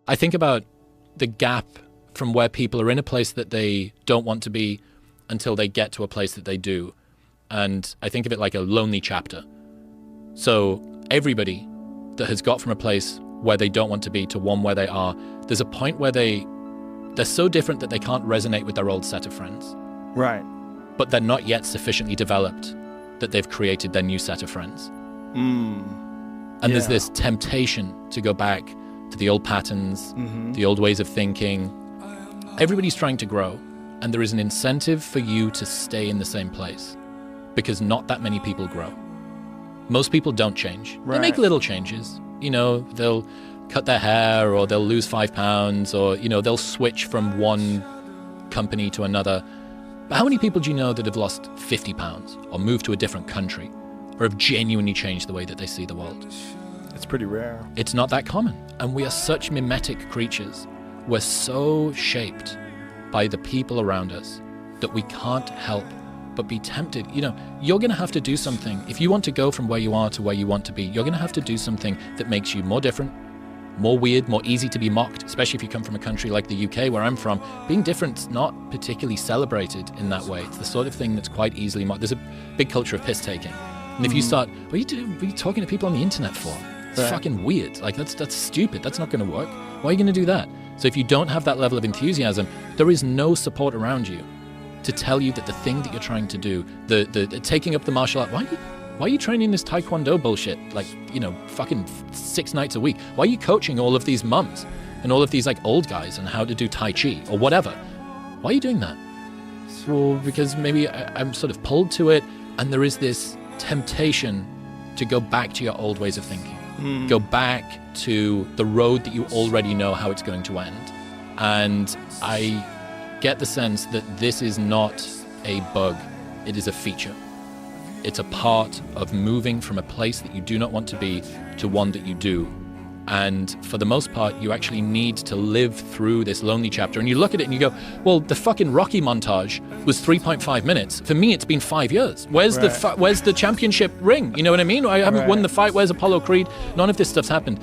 I think about the gap from where people are in a place that they don't want to be until they get to a place that they do. And I think of it like a lonely chapter. So everybody that has got from a place where they don't want to be to one where they are, there's a point where they're so different that they can't resonate with their old set of friends. Right. But they're not yet sufficiently developed that they've created their new set of friends. And there's this temptation to go back to the old patterns, the old ways of thinking. Everybody's trying to grow, and there is an incentive for you to stay in the same place because not that many people grow. Most people don't change. Right. They make little changes. You know, they'll cut their hair, or they'll lose 5 pounds, or, you know, they'll switch from one company to another. But how many people do you know that have lost 50 pounds or moved to a different country or have genuinely changed the way that they see the world? It's pretty rare. It's not that common. And we are such mimetic creatures. We're so shaped by the people around us that we can't help but be tempted. You know, you're going to have to do something. If you want to go from where you are to where you want to be, you're going to have to do something that makes you more different, more weird, more easy to be mocked, especially if you come from a country like the UK, where I'm from. Being different's not particularly celebrated in that way. It's the sort of thing that's quite easily mocked. There's a big culture of piss-taking. And if you start, what are you talking to people on the internet for? It's fucking weird. Like, that's stupid. That's not going to work. Why are you going to do that? So if you don't have that level of enthusiasm, there is no support around you to tell you that the thing that you're trying to do, the taking up the martial art, why are you training this Taekwondo bullshit, like, you know, fucking 6 nights a week? Why are you coaching all of these mums and all of these, like, old guys on how to do Tai Chi or whatever? Why are you doing that? Well, because maybe I'm sort of pulled to it, and there is this temptation to go back to your old ways of thinking. Go back to the road that you already know how it's going to end. And I get the sense that this is not a bug, it is a feature. It's a part of moving from a place that you do not want to be to one that you do. And for the most part, you actually need to live through this lonely chapter. And you look at it and you go, well, the fucking Rocky montage was 3.5 minutes. For me, it's been 5 years. Where's the championship ring? You know what I mean? I haven't won the fight. Where's Apollo Creed? None of this stuff's happened.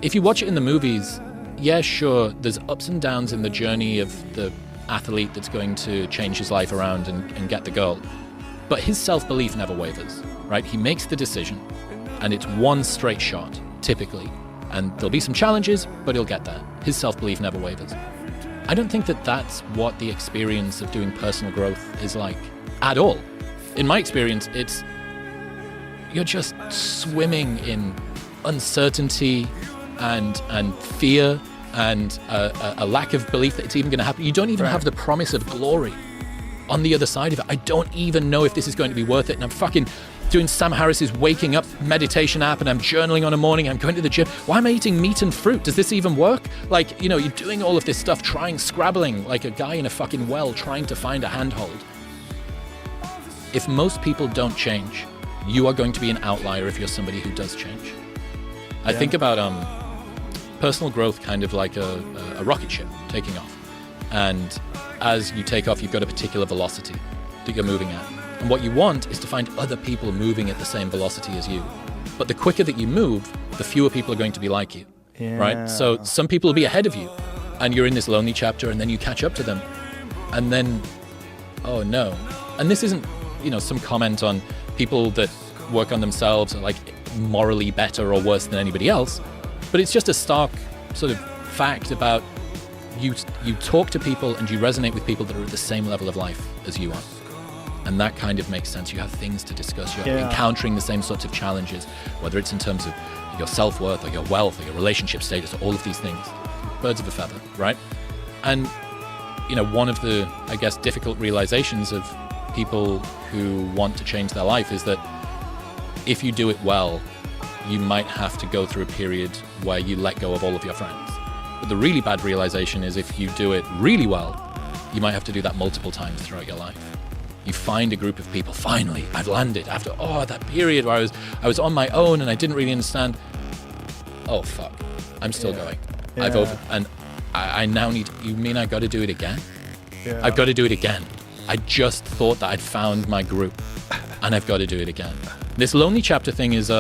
If you watch it in the movies, yeah, sure, there's ups and downs in the journey of the athlete that's going to change his life around and get the girl. But his self-belief never wavers, right? He makes the decision, and it's one straight shot, typically. And there'll be some challenges, but he'll get there. His self-belief never wavers. I don't think that that's what the experience of doing personal growth is like at all. In my experience, you're just swimming in uncertainty and fear and a lack of belief that it's even going to happen. You don't even have the promise of glory on the other side of it. I don't even know if this is going to be worth it. And I'm fucking doing Sam Harris's waking up meditation app, and I'm journaling on a morning, I'm going to the gym. Why am I eating meat and fruit? Does this even work? Like, you know, you're doing all of this stuff, scrabbling like a guy in a fucking well, trying to find a handhold. If most people don't change, you are going to be an outlier if you're somebody who does change. I think about personal growth kind of like a rocket ship taking off. And as you take off, you've got a particular velocity that you're moving at. And what you want is to find other people moving at the same velocity as you. But the quicker that you move, the fewer people are going to be like you, right? So some people will be ahead of you, and you're in this lonely chapter, and then you catch up to them. And then, oh no. And this isn't, you know, some comment on people that work on themselves are like morally better or worse than anybody else. But it's just a stark sort of fact about you talk to people and you resonate with people that are at the same level of life as you are. And that kind of makes sense. You have things to discuss. You're encountering the same sorts of challenges, whether it's in terms of your self-worth or your wealth or your relationship status, or all of these things. Birds of a feather, right? And, you know, one of the, I guess, difficult realizations of people who want to change their life is that if you do it well, you might have to go through a period where you let go of all of your friends. But the really bad realization is if you do it really well, you might have to do that multiple times throughout your life. You find a group of people, finally, I've landed after that period where I was on my own and I didn't really understand. Oh fuck, I'm still going. And I now need, you mean I got to do it again? I've got to do it again. I just thought that I'd found my group and I've got to do it again. This lonely chapter thing is,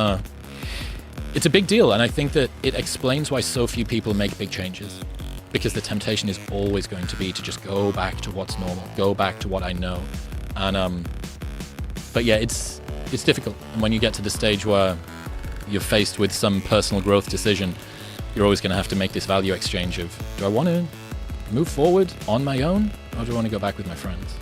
it's a big deal. And I think that it explains why so few people make big changes, because the temptation is always going to be to just go back to what's normal, go back to what I know. And but yeah, it's difficult. And when you get to the stage where you're faced with some personal growth decision, you're always going to have to make this value exchange of, do I want to move forward on my own, or do I want to go back with my friends?